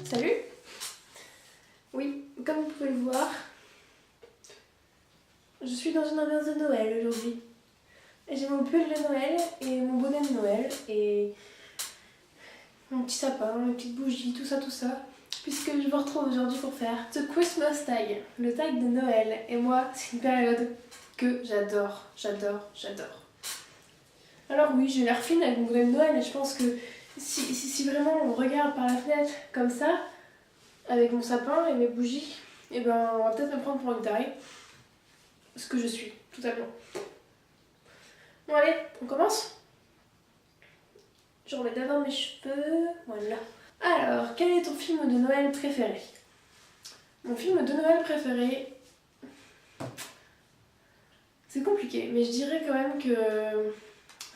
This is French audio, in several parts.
Salut! Oui, comme vous pouvez le voir, je suis dans une ambiance de Noël aujourd'hui. J'ai mon pull de Noël et mon bonnet de Noël et mon petit sapin, mes petites bougies, tout ça, puisque je vous retrouve aujourd'hui pour faire The Christmas Tag, le tag de Noël. Et moi, c'est une période que j'adore. Alors oui, j'ai l'air fine avec mon bonnet de Noël, mais je pense que si vraiment on regarde par la fenêtre comme ça, avec mon sapin et mes bougies, et ben on va peut-être me prendre pour une tarée. Ce que je suis, totalement. Bon allez, on commence. Je remets d'abord mes cheveux, voilà. Alors, quel est ton film de Noël préféré? Mon film de Noël préféré... C'est compliqué, mais je dirais quand même que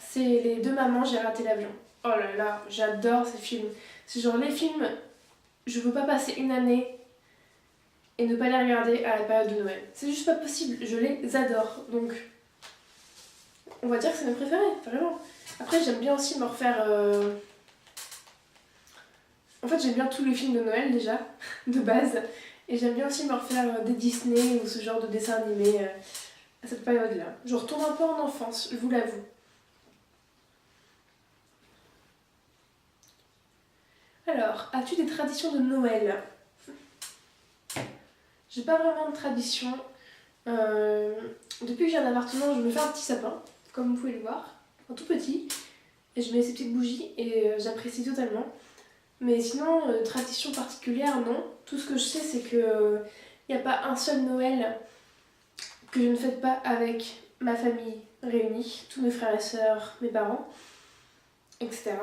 c'est Les Deux Mamans, j'ai raté l'avion. Oh là là, j'adore ces films. C'est genre les films, je veux pas passer une année et ne pas les regarder à la période de Noël. C'est juste pas possible, je les adore. Donc, on va dire que c'est mes préférés, vraiment. Après, j'aime bien aussi me refaire... En fait, j'aime bien tous les films de Noël déjà, de base. Et j'aime bien aussi me refaire des Disney ou ce genre de dessins animés à cette période-là. Je retourne un peu en enfance, je vous l'avoue. Alors, as-tu des traditions de Noël? J'ai pas vraiment de tradition. Depuis que j'ai un appartement, je me fais un petit sapin, comme vous pouvez le voir, un tout petit. Et je mets ces petites bougies et j'apprécie totalement. Mais sinon, tradition particulière, non. Tout ce que je sais, c'est que il n'y a pas un seul Noël que je ne fête pas avec ma famille réunie, tous mes frères et sœurs, mes parents, etc.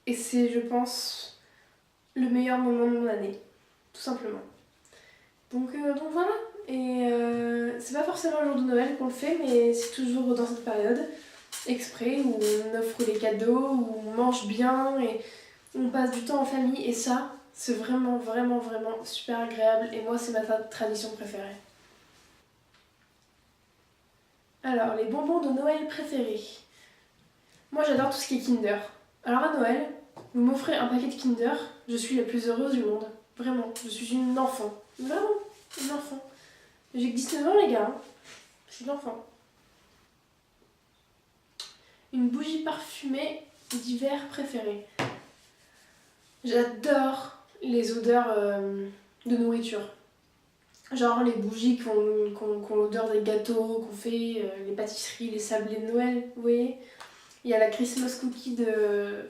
Et c'est, je pense, le meilleur moment de mon année, tout simplement. Donc voilà. Et c'est pas forcément le jour de Noël qu'on le fait, mais c'est toujours dans cette période exprès où on offre des cadeaux, où on mange bien et on passe du temps en famille. Et ça, c'est vraiment super agréable. Et moi, c'est ma tradition préférée. Alors, les bonbons de Noël préférés. Moi, j'adore tout ce qui est Kinder. Alors à Noël, vous m'offrez un paquet de Kinder, je suis la plus heureuse du monde. Vraiment, je suis une enfant. Vraiment, une enfant. J'ai que 19 ans les gars, hein. Je suis une enfant. Une bougie parfumée d'hiver préférée. J'adore les odeurs de nourriture. Genre les bougies qui ont l'odeur des gâteaux qu'on fait, les pâtisseries, les sablés de Noël, vous voyez. Il y a la Christmas cookie de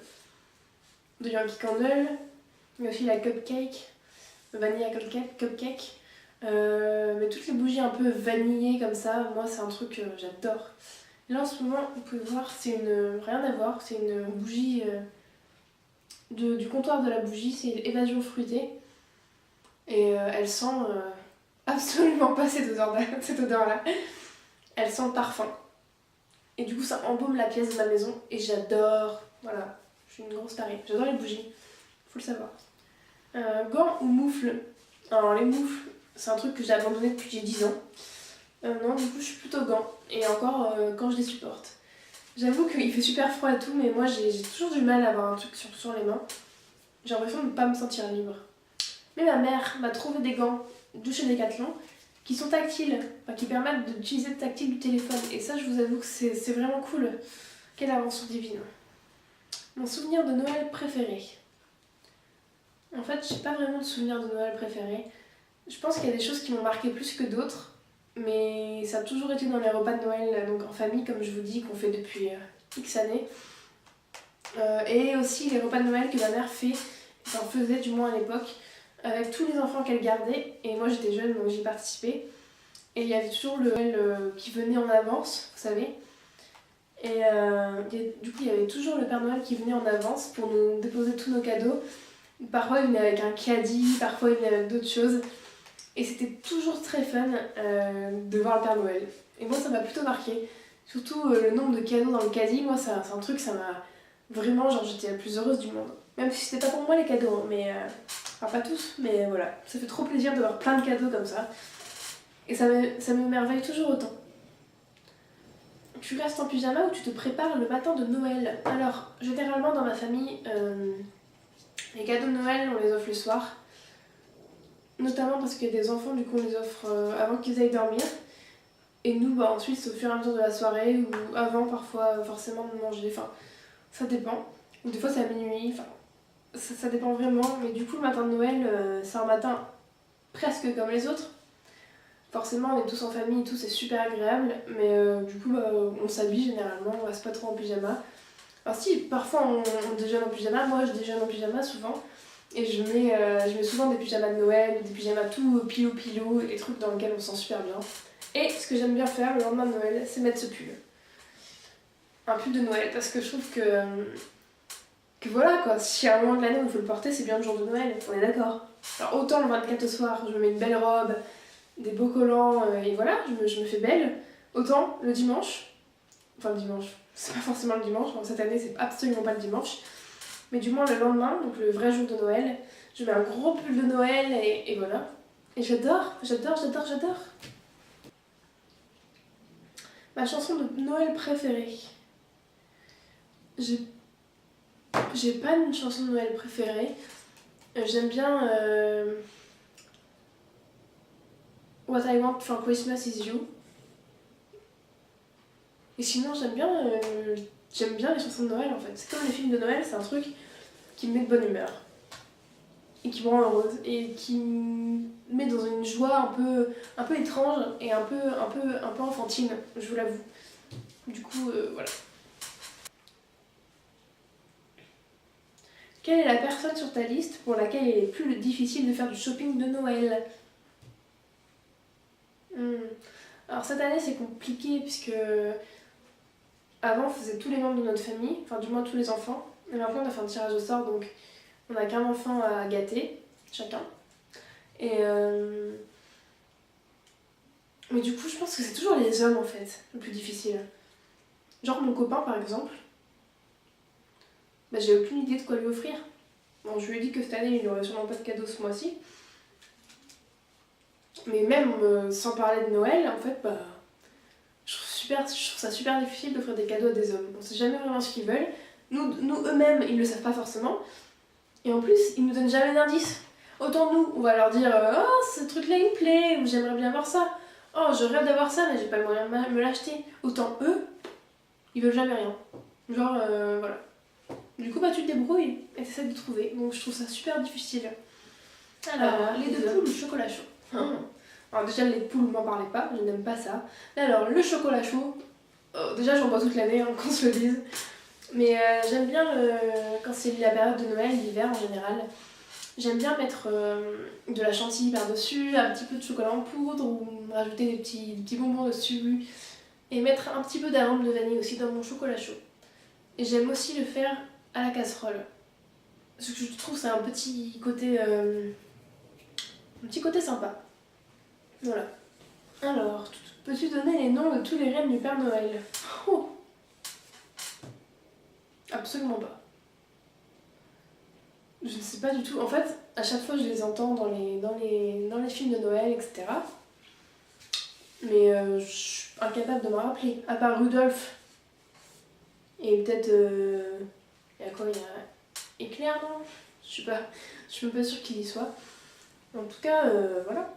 Yankee Candle. Il y a aussi la cupcake, vanilla cupcake. Mais toutes les bougies un peu vanillées comme ça, moi c'est un truc que j'adore. Là en ce moment, vous pouvez voir, c'est une... rien à voir, c'est une bougie du comptoir de la bougie, c'est Évasion fruitée. Et elle sent absolument pas cette odeur-là. Elle sent le parfum. Et du coup ça embaume la pièce de ma maison et j'adore. Voilà, je suis une grosse tarée. J'adore les bougies, faut le savoir. Gants ou moufles? Alors les moufles, c'est un truc que j'ai abandonné depuis que j'ai 10 ans. Non, du coup je suis plutôt gants. Et encore quand je les supporte. J'avoue qu'il fait super froid et tout, mais moi j'ai toujours du mal à avoir un truc sur les mains. J'ai l'impression de ne pas me sentir libre. Mais ma mère m'a trouvé des gants de chez Decathlon qui sont tactiles, enfin, qui permettent d'utiliser le tactile du téléphone. Et ça, je vous avoue que c'est vraiment cool. Quelle invention divine. Mon souvenir de Noël préféré. En fait, j'ai pas vraiment de souvenir de Noël préféré. Je pense qu'il y a des choses qui m'ont marqué plus que d'autres. Mais ça a toujours été dans les repas de Noël, donc en famille, comme je vous dis, qu'on fait depuis X années. Et aussi les repas de Noël que ma mère fait, enfin faisait du moins à l'époque, avec tous les enfants qu'elle gardait. Et moi j'étais jeune, donc j'y participais. Et il y avait toujours le Noël qui venait en avance, vous savez. Et du coup, il y avait toujours le Père Noël qui venait en avance pour nous déposer tous nos cadeaux. Parfois, il venait avec un caddie, parfois, il venait avec d'autres choses. Et c'était toujours très fun de voir le Père Noël. Et moi, ça m'a plutôt marqué. Surtout le nombre de cadeaux dans le caddie, moi, c'est un truc, ça m'a vraiment, genre, j'étais la plus heureuse du monde. Même si c'était pas pour moi les cadeaux, hein, mais. Enfin, pas tous, mais voilà. Ça fait trop plaisir d'avoir plein de cadeaux comme ça. Et ça m'émerveille toujours autant. Tu restes en pyjama ou tu te prépares le matin de Noël? Alors, généralement dans ma famille, Les cadeaux de Noël, on les offre le soir. Notamment parce qu'il y a des enfants, du coup on les offre avant qu'ils aillent dormir. Et nous, bah, ensuite, c'est au fur et à mesure de la soirée ou avant parfois forcément de manger. Enfin, ça dépend. Ou des fois c'est à minuit. Enfin, ça dépend vraiment. Mais du coup, le matin de Noël, c'est un matin presque comme les autres. Forcément, on est tous en famille et tout, c'est super agréable. Mais du coup, bah, on s'habille généralement, on reste pas trop en pyjama. Alors si, parfois on déjeune en pyjama. Moi, je déjeune en pyjama souvent. Et je mets souvent des pyjamas de Noël, des pyjamas tout pilo, des trucs dans lesquels on se sent super bien. Et ce que j'aime bien faire le lendemain de Noël, c'est mettre ce pull. Un pull de Noël, parce que je trouve que voilà quoi, si à un moment de l'année où il faut le porter, c'est bien le jour de Noël, on est d'accord. Alors autant le 24 au soir, je me mets une belle robe, des beaux collants, et voilà, je me fais belle. Autant le dimanche, enfin le dimanche, c'est pas forcément le dimanche, cette année c'est absolument pas le dimanche, mais du moins le lendemain, donc le vrai jour de Noël, je mets un gros pull de Noël et voilà. Et j'adore. Ma chanson de Noël préférée. J'ai pas une chanson de Noël préférée. J'aime bien What I Want for Christmas is You. Et sinon j'aime bien les chansons de Noël en fait. C'est comme les films de Noël, c'est un truc qui me met de bonne humeur. Et qui me rend heureuse. Et qui me met dans une joie un peu étrange et un peu enfantine, je vous l'avoue. Du coup, voilà. Quelle est la personne sur ta liste pour laquelle il est plus difficile de faire du shopping de Noël? Alors cette année c'est compliqué puisque avant on faisait tous les membres de notre famille, enfin du moins tous les enfants. Et maintenant on a fait un tirage au sort donc on a qu'un enfant à gâter, chacun. Et mais du coup je pense que c'est toujours les hommes en fait, le plus difficile. Genre mon copain par exemple, bah, j'ai aucune idée de quoi lui offrir. Bon, je lui ai dit que cette année il n'aurait sûrement pas de cadeau ce mois-ci. Mais même sans parler de Noël, en fait, bah, je trouve ça super difficile d'offrir des cadeaux à des hommes. On sait jamais vraiment ce qu'ils veulent. Nous eux-mêmes, ils le savent pas forcément. Et en plus, ils nous donnent jamais d'indices. Autant nous, on va leur dire oh, ce truc-là il me plaît, ou j'aimerais bien avoir ça. Oh, je rêve d'avoir ça, mais j'ai pas le moyen de me l'acheter. Autant eux, ils veulent jamais rien. Genre, voilà. Du coup, bah, tu te débrouilles et t'essaies de trouver. Donc, je trouve ça super difficile. Alors, les deux poules ou chocolat chaud. Alors, déjà, les poules, m'en parlez pas, je n'aime pas ça. Alors, le chocolat chaud, déjà, j'en bois toute l'année, hein, qu'on se le dise. Mais j'aime bien, quand c'est la période de Noël, l'hiver en général, j'aime bien mettre de la chantilly par-dessus, un petit peu de chocolat en poudre, ou rajouter des petits bonbons dessus, et mettre un petit peu d'arôme de vanille aussi dans mon chocolat chaud. Et j'aime aussi le faire à la casserole. Parce que je trouve que c'est un petit côté sympa. Voilà. Alors, peux-tu donner les noms de tous les reines du Père Noël? Oh, absolument pas. Je ne sais pas du tout. En fait, à chaque fois, je les entends dans les films de Noël, etc. Mais je suis incapable de me rappeler. À part Rudolph. Et peut-être... Il y a quoi? Il y a Éclair, non? Je suis même pas sûre qu'il y soit. En tout cas, voilà.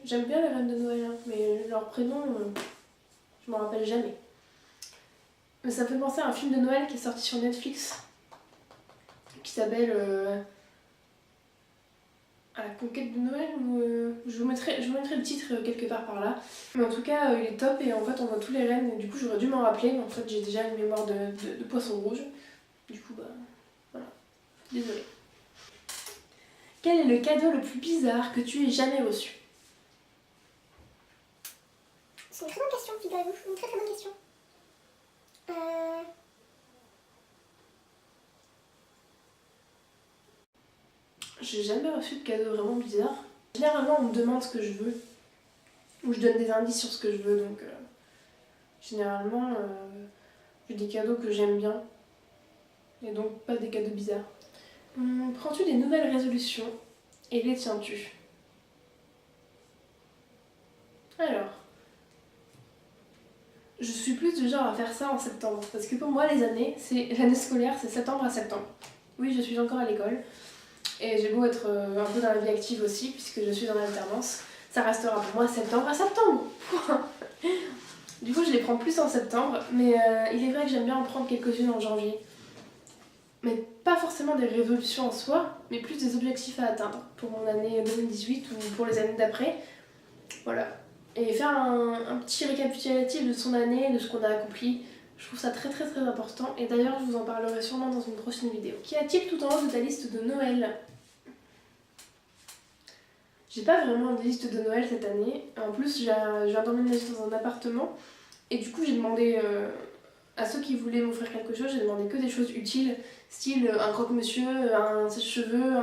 J'aime bien les reines de Noël, hein, mais leur prénom, je m'en rappelle jamais. Mais ça me fait penser à un film de Noël qui est sorti sur Netflix, qui s'appelle À la conquête de Noël, ou je vous mettrai le titre quelque part par là. Mais en tout cas, il est top et en fait on voit tous les reines, et du coup j'aurais dû m'en rappeler, mais en fait j'ai déjà une mémoire de poisson rouge. Du coup, bah, voilà. Désolée. Quel est le cadeau le plus bizarre que tu aies jamais reçu? C'est une très bonne question, figurez-vous. Une très très bonne question. J'ai jamais reçu de cadeau vraiment bizarre. Généralement, on me demande ce que je veux, ou je donne des indices sur ce que je veux, donc généralement, j'ai des cadeaux que j'aime bien, et donc pas des cadeaux bizarres. Prends-tu des nouvelles résolutions et les tiens-tu? Alors, je suis plus du genre à faire ça en septembre, parce que pour moi, l'année scolaire, c'est septembre à septembre. Oui, je suis encore à l'école. Et j'ai beau être un peu dans la vie active aussi, puisque je suis en alternance, ça restera pour moi septembre à septembre. Du coup, je les prends plus en septembre, mais il est vrai que j'aime bien en prendre quelques-unes en janvier. Mais pas forcément des résolutions en soi, mais plus des objectifs à atteindre pour mon année 2018 ou pour les années d'après. Voilà. Et faire un petit récapitulatif de son année, de ce qu'on a accompli, je trouve ça très très très important. Et d'ailleurs, je vous en parlerai sûrement dans une prochaine vidéo. Qu'y a-t-il tout en haut de ta liste de Noël ? J'ai pas vraiment de liste de Noël cette année. En plus, je viens d'emménager dans un appartement. Et du coup, j'ai demandé à ceux qui voulaient m'offrir quelque chose, j'ai demandé que des choses utiles, style un croque-monsieur, un sèche-cheveux,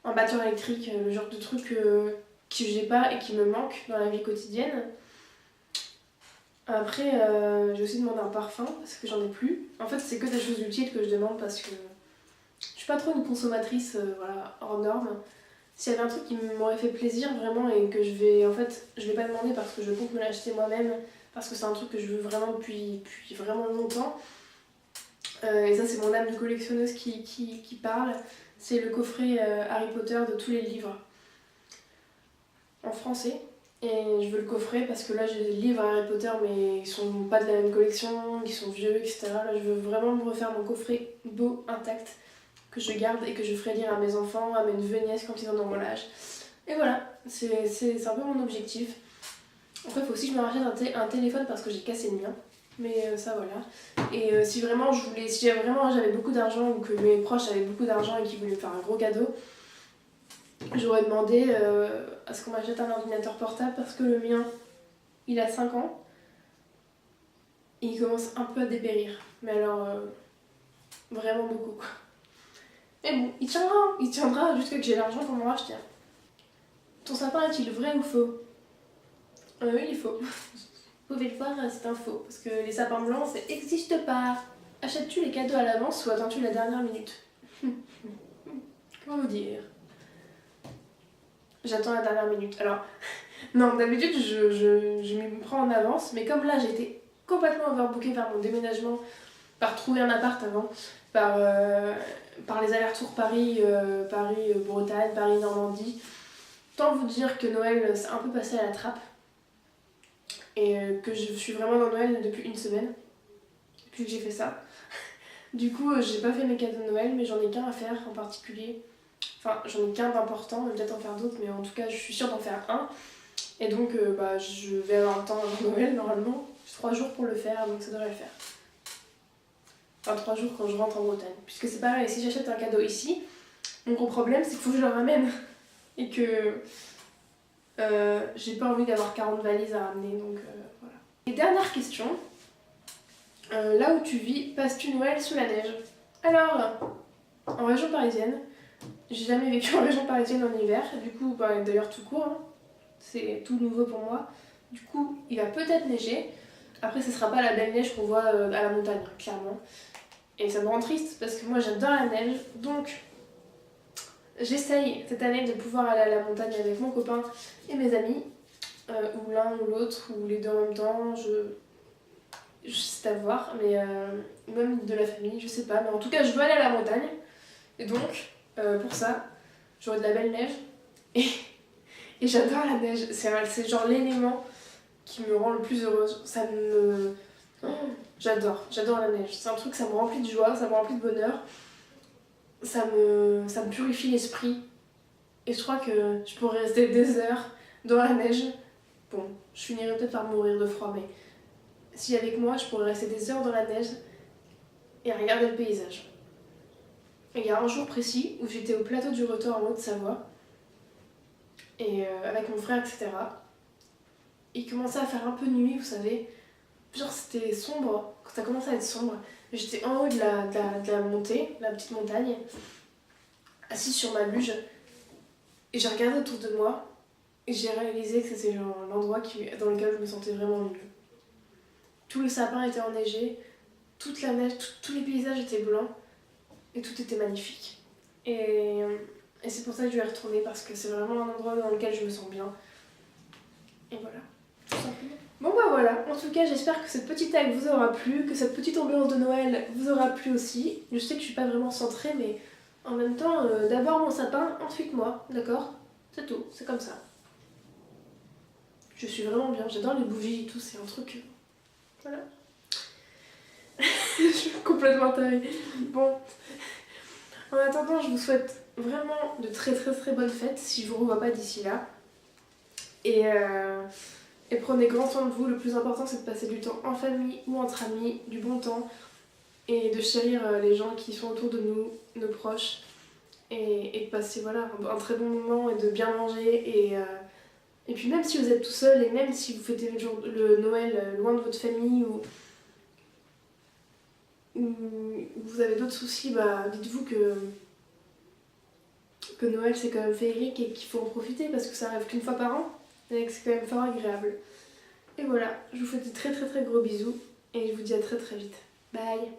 un batteur électrique, le genre de trucs que j'ai pas et qui me manquent dans la vie quotidienne. Après, j'ai aussi demandé un parfum parce que j'en ai plus. En fait, c'est que des choses utiles que je demande parce que je suis pas trop une consommatrice voilà, hors norme. S'il y avait un truc qui m'aurait fait plaisir vraiment et que je vais pas demander parce que je compte me l'acheter moi-même, parce que c'est un truc que je veux vraiment depuis vraiment longtemps. Et ça, c'est mon âme de collectionneuse qui parle. C'est le coffret Harry Potter de tous les livres en français. Et je veux le coffret parce que là, j'ai des livres Harry Potter, mais ils sont pas de la même collection, ils sont vieux, etc. Là, je veux vraiment me refaire mon coffret beau, intact, que je garde et que je ferai lire à mes enfants, à mes neveux et nièces quand ils en auront l'âge. Et voilà, c'est un peu mon objectif. Après, il faut aussi que je me rachète un téléphone parce que j'ai cassé le mien. Mais ça, voilà. Et si j'avais beaucoup d'argent ou que mes proches avaient beaucoup d'argent et qu'ils voulaient me faire un gros cadeau, j'aurais demandé à ce qu'on m'achète un ordinateur portable parce que le mien, il a 5 ans. Et il commence un peu à dépérir. Mais alors, vraiment beaucoup, quoi. Mais bon, il tiendra jusqu'à que j'ai l'argent pour m'en racheter. Ton sapin est-il vrai ou faux ? Oui, il est faux. Vous pouvez le voir, c'est un faux. Parce que les sapins blancs, ça n'existe pas. Achètes-tu les cadeaux à l'avance ou attends-tu la dernière minute ? Comment vous dire ? J'attends la dernière minute. Alors, non, d'habitude, je m'y prends en avance. Mais comme là, j'ai été complètement overbookée par mon déménagement, par trouver un appart avant, par les allers-retours Paris-Bretagne, Paris-Normandie. Tant vous dire que Noël, c'est un peu passé à la trappe. Et que je suis vraiment dans Noël depuis une semaine, depuis que j'ai fait ça. Du coup, j'ai pas fait mes cadeaux de Noël, mais j'en ai qu'un à faire en particulier. Enfin, j'en ai qu'un d'important, peut-être en faire d'autres, mais en tout cas, je suis sûre d'en faire un. Et donc, je vais avoir le temps avant Noël, normalement. J'ai 3 jours pour le faire, donc ça devrait le faire. Enfin, 3 jours quand je rentre en Bretagne. Puisque c'est pareil, si j'achète un cadeau ici, mon gros problème, c'est qu'il faut que je le ramène. Et que j'ai pas envie d'avoir 40 valises à ramener, donc voilà. Et dernière question. Là où tu vis, passes-tu Noël sous la neige ? Alors, en région parisienne, j'ai jamais vécu en région parisienne en hiver, du coup, d'ailleurs tout court, hein. C'est tout nouveau pour moi. Du coup, il va peut-être neiger. Après, ce sera pas la belle neige qu'on voit à la montagne, clairement. Et ça me rend triste parce que moi j'adore la neige, donc j'essaye cette année de pouvoir aller à la montagne avec mon copain et mes amis, ou l'un ou l'autre, ou les deux en même temps, c'est à voir, mais même de la famille, je sais pas, mais en tout cas je veux aller à la montagne, et donc pour ça, j'aurai de la belle neige, et j'adore la neige, c'est genre l'élément qui me rend le plus heureuse, j'adore la neige, c'est un truc, ça me remplit de joie, ça me remplit de bonheur, ça me purifie l'esprit, et je crois que je pourrais rester des heures dans la neige. Bon, je finirais peut-être par mourir de froid, mais si avec moi, je pourrais rester des heures dans la neige et regarder le paysage. Et il y a un jour précis où j'étais au plateau du Retors en Haute-Savoie, et avec mon frère, etc. Il commençait à faire un peu nuit, vous savez. Genre c'était sombre, quand ça commençait à être sombre. J'étais en haut de la montée, la petite montagne, assise sur ma luge, et j'ai regardé autour de moi, et j'ai réalisé que c'était genre l'endroit dans lequel je me sentais vraiment mieux. Tout le sapin était enneigé, toute la neige, tous les paysages étaient blancs, et tout était magnifique. Et c'est pour ça que je vais y retourner, parce que c'est vraiment un endroit dans lequel je me sens bien. Et voilà, tout simplement. Bon bah voilà, en tout cas j'espère que cette petite tag vous aura plu, que cette petite ambiance de Noël vous aura plu aussi. Je sais que je suis pas vraiment centrée, mais En même temps, d'abord mon sapin, ensuite moi, d'accord? C'est tout, c'est comme ça. Je suis vraiment bien, j'adore les bougies et tout, c'est un truc... Voilà. Je suis complètement tarée. Bon, en attendant, je vous souhaite vraiment de très très très bonnes fêtes si je vous revois pas d'ici là. Et prenez grand soin de vous, le plus important c'est de passer du temps en famille ou entre amis, du bon temps, et de chérir les gens qui sont autour de nous, nos proches, et de passer voilà, un très bon moment et de bien manger. Et puis même si vous êtes tout seul et même si vous fêtez le Noël loin de votre famille ou vous avez d'autres soucis, bah dites-vous que Noël c'est quand même féerique et qu'il faut en profiter parce que ça arrive qu'une fois par an et que c'est quand même fort agréable. Et voilà, je vous fais de très très très gros bisous et je vous dis à très très vite. Bye!